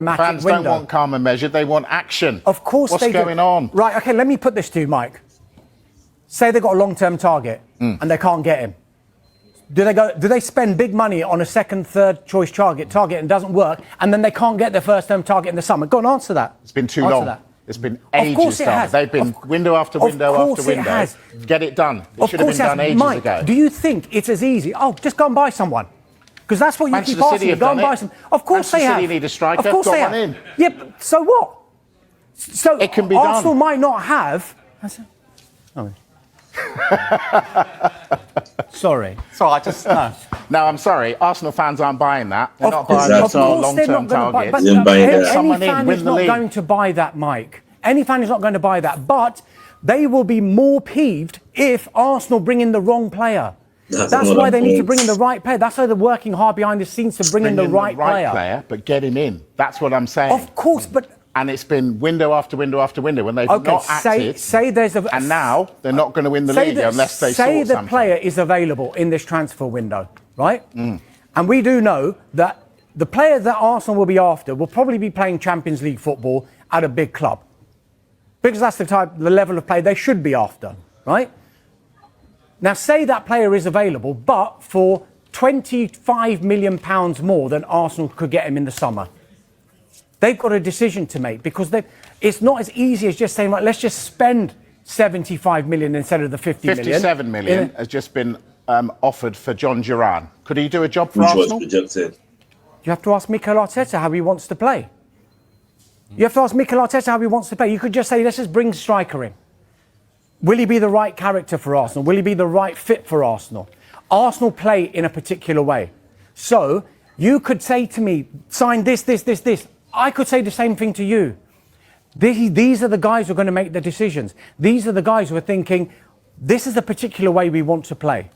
Fans window. don't want calm and measured, they want action. Of course What's they do. What's going on? Right, okay, let me put this to you, Mike. Say they've got a long-term target and they can't get him. Do they spend big money on a second, third choice target and doesn't work, and then they can't get their first-term target in the summer? Go on, answer that. It's been too long. It's been ages. Of course it has. They've been window after window after window. It has. Get it done. It should have been done ages Mike, ago. do you think it's as easy? Oh, just go and buy someone. Because that's what you keep asking me. Go and buy some. Of course they have. Manchester City need a striker. Of course they have. In. Yeah, but so what? So it can be Arsenal done. might not have. Sorry. So I just no. I'm sorry. Arsenal fans aren't buying that. They're not buying that. long-term targets. Any fan is not going to buy that, Mike. Any fan is not going to buy that. But they will be more peeved if Arsenal bring in the wrong player. That's why they need to bring in the right player. That's why they're working hard behind the scenes to bring in the right player. But get him in. That's what I'm saying. Of course, but. And it's been window after window after window when they've not acted. Say there's a. And now they're not going to win the league unless they sort something. Say the player is available in this transfer window, right? And we do know that the player that Arsenal will be after will probably be playing Champions League football at a big club. Because that's the level of play they should be after, right? Now, say that player is available, but for £25 million more than Arsenal could get him in the summer. They've got a decision to make because it's not as easy as just saying, right, let's just spend 75 million instead of the 50 million. 57 million has just been offered for John Duran. Could he do a job for Arsenal? You have to ask Mikel Arteta how he wants to play. You have to ask Mikel Arteta how he wants to play. You could just say, let's just bring a striker in. Will he be the right character for Arsenal? Will he be the right fit for Arsenal? Arsenal play in a particular way. So you could say to me, sign this. I could say the same thing to you. These are the guys who are going to make the decisions. These are the guys who are thinking, this is the particular way we want to play.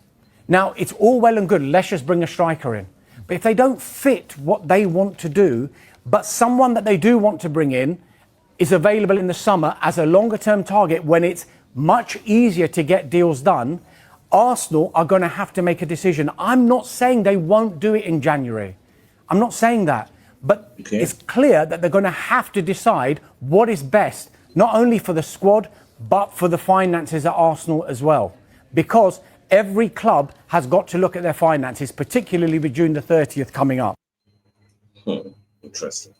Now, it's all well and good. Let's just bring a striker in. But if they don't fit what they want to do, but someone that they do want to bring in is available in the summer as a longer-term target when it's much easier to get deals done, Arsenal are going to have to make a decision. I'm not saying they won't do it in January. I'm not saying that. But it's clear that they're going to have to decide what is best, not only for the squad, but for the finances at Arsenal as well. Because every club has got to look at their finances, particularly with June the 30th coming up. Interesting.